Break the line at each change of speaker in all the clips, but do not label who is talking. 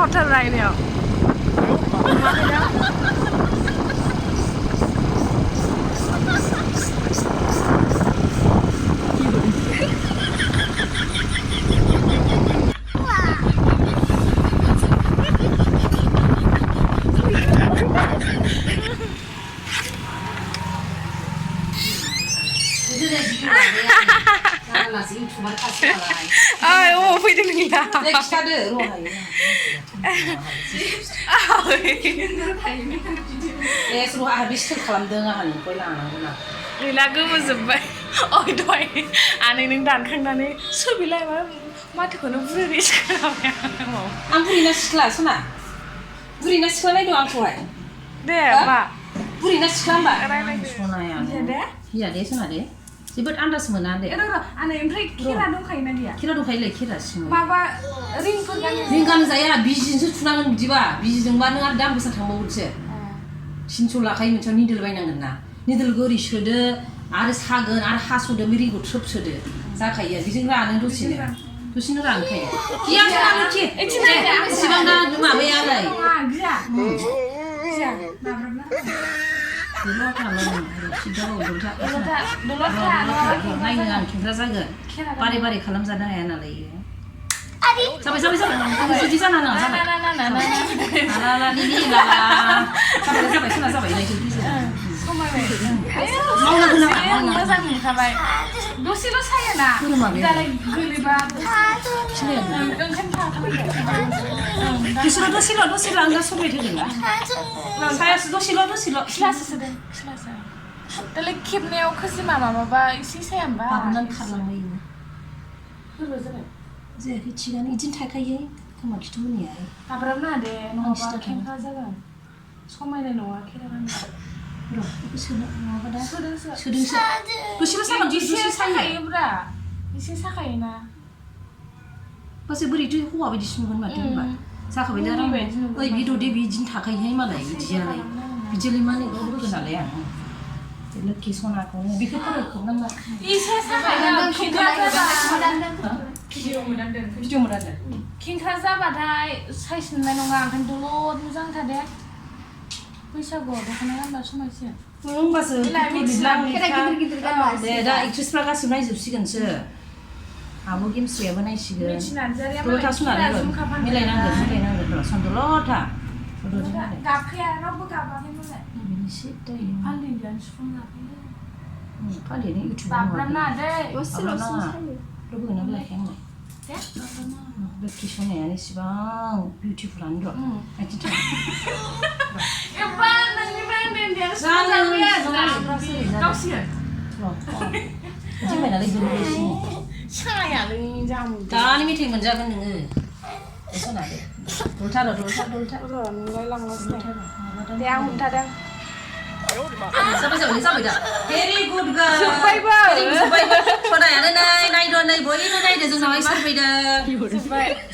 water right now. Ay, pwede nila.
Next ka deh, roh ayo. Suruh habis tuh kalau dengar nih, kau lang.
Nila goमोजोबबाय ओइ दहाय आनै नों दानखांनानै सोर बिलाय माथोखौनो बुरै सिखाराबाय
आं बुरैना सिख्ला सना बुरैना सिख्ला नायदों आंखौहाय
दे मा
बुरैना सिख्ला होनबा
रायलायदो
सनाया
दे
हिया दे सना दे जोबोद आन्दाज मोना दे
आनै ओमफ्राय खेरा दंखायोना गैया
खेरा दंखायोलै खेरा सिङाव
माबा रिंफोर
रिं गानो जाया बिजिजोंसो थुनांगोन बिदिबा बिजिजोंबा नों आरो दाम गोसा थांबावोसो 300 लाखायो मोनसेयाव निडल बायनांगोन ना निडलखौ ओरै सोदो आरो सागोन आरो हास'दो बे रिंखौ थ्रोब सोदो जाखायो बेजों रानो दसेनो रानखायो गिया जानो खि एसेबां दा माबायालाय
गिया
नायनो आं खेंख्रा जागोन बारे बारे खालामजानो हाया नालाय जाबाय जुदि जाना नाङा जाबाय जाबाय सोना जाबाय मावना
मोजां मोनखाबाय दसेल' सायोना दालाय गोलैबा
बिसोरो दसेल' आं दा सबाय होदों ना सायासो दसेल'
खिलासो सोदों दालाय खेबनायाव खोजिमा माबाबा एसे साया होमबा
बाबनानै खारलांबायो जायाखै थिगानो बिदिनो थाखायो खोमा खिथुमनिया
हाब्राब नाङा दे नङाबा खेंख्रा जागोन समायनाय नङा खेरा गानबा सोदोंसो
दसेल' सागोन
एसे साखायोब्रा एसे साखायोना
बासो बोरैथो हौवा बायदिसो नुगोन माथो होनबा जाखाबायलै आरो ओइ बिद' दे बिदिनो थाखायोहाय मालाय बिदियालाय बिदियालाय मा होगोन नालाय आं लोखि सनाखौनो बेखौ फोरोंखौनांला
एसे साखायोना
भिडिअ मोनादों
खेंख्रा जाबाथाय साइज नुनाय नङा ओंखायनो दलद मोजां थादे बैसागुआव दख'ना गानबा समायसिगोन
होमबासो दे दा एक्ट्रेसफ्रा गासिबो नायजोबसिगोनसो आब' गेमस्रियाबो नायसिगोन दल'था सुनानै मिलायनांगोन र' सन्दल'था
गाबखाया रावबो गाबाखै मोजां फालिनायानो सुफुं गाबखैयो
फालिनो इउटुबाव
बाब्राब नाङा दे
लोगोना बिलायखाय आंलाय लोखि सनायानो इसिबां बिउटिफुलानो र' आथिं थाङो दानि मेथाइ मोनजागोन नोङो सना दे दलथा
दे आं हमथादों
जाबाय दा भेरि गुड गार्ल जोब्बायबो सनायानो नायद' नै बयबो नायदो जोंनावहाय सोरफैदों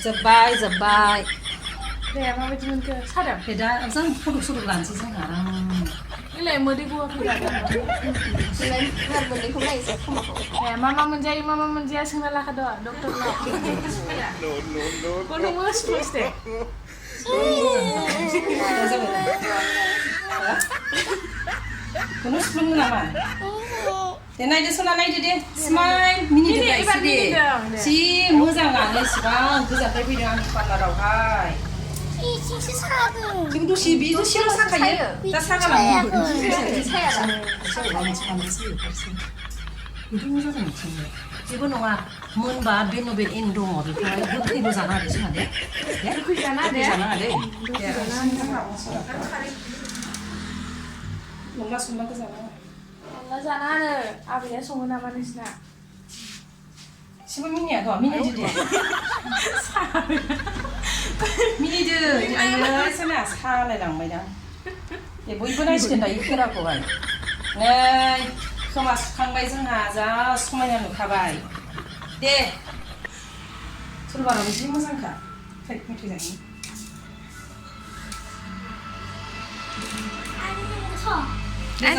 जोब्बाय
दे माबायदि मोनखो सादों
दे दा जों फटक लानोसै जों आराम
इलाय मोदै गवाखै मा मोनजाया सोंना लाखाद' डक्टरनाव दे
Kono sebelum nama. Deh naik deh sana naik deh. Smile mini deh guys deh. Si मोजाङानो इसिबां गोजाननिफ्राय फैदों आंनि पार्लारावहाय. जिखुनु बिदि दसेल' साखायो. दा सागालाङो. बिदि मोजां मोनथियो. जेबो नङा मोनबा बेनोबे एन दङ बेखौहाय गोखैबो जानो हादों जोंहा दे. गोखै जानो हादों. अनला संनांगौ जाना
अनला जाना आरो आबैया सङो नामा नोंसिना
एसेबो मिनियाथ' मिनिदो दे मिनिदो आयो सोना सालायलांबायदां दे बयबो नायसिगोन दायो खेराखौहाय नै खोमा सुखांबाय जोंहा जा समायना नुखाबाय दे सलबाराव जि मोजांखा मेथाइ जायो
Anh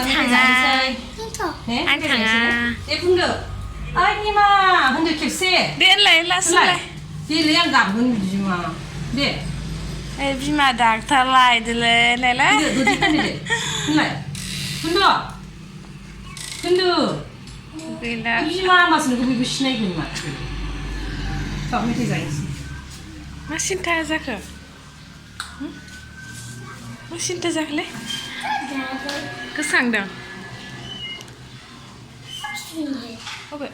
thằng
Để phun được ai đi mà phun được kịp xe
Điện lấy là
lại đi lấy ăn gặp hơn gì mà để
ए बिमा डाक्टार लायदोलै नायलाय
खोन्दो ददि खोन्दो दे होनलाय खोन्दो खोन्दो
गैला
बिमा मासो नोंखौ बेबो सिनायगोन माथो थाव मेथाइ जायोसै
मा सिन्था जाखो मा सिन्था जाखोलै गोसांदों अबे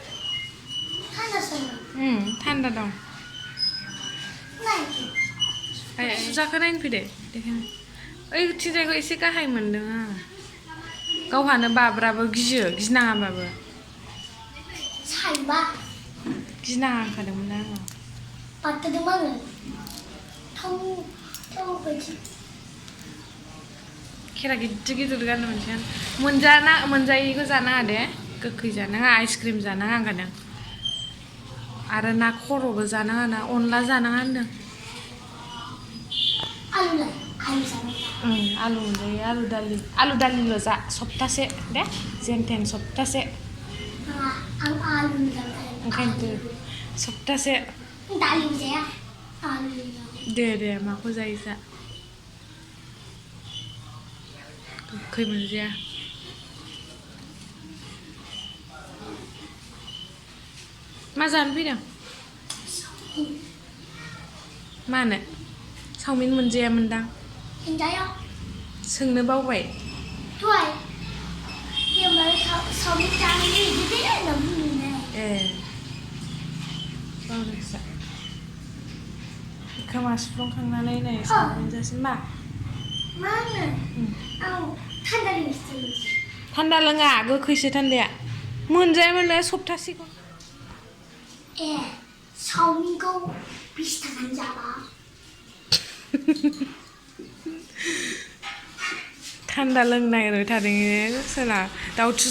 थान्दा दं जाखो नायनो फैदो देखायनो ओइ थिंजायखौ एसे गाहाय मोनदों आं गावहानो बाब्राबो गियो गिनाङाबाबो गिनाङा होनखादोंमोन आङो खेरा गिदिर गिदिर गाननो मोनसेयानो मोनजायैखौ जानाङा दे गोखै जानाङा आइसक्रिम जानाङा होनखादों आरो ना खर'बो जानाङा ना अनला जानाङा होनदों आलु मोनजायो आलु दालिल' जा सप्तासे दे जेनथेन सप्तासे ओंखायनोथ' सप्तासे दे माखौ जायो जा गोखै मोनजाया मा जानो फैदों मानो चावमिन मोनजायामोनदां सोंनो बावबाय ए बावदोंसो खोमा सुफ्लंखांनानै नै मोनजासिम मा थान्दा लोङा गोखैसो थान्दाया मोनजायामोन सप्तासेखौ
चावमिनखौ 20 थाखानि जाबा
थान्दा लोंनो नागिरबाय थादों सोला दाउथु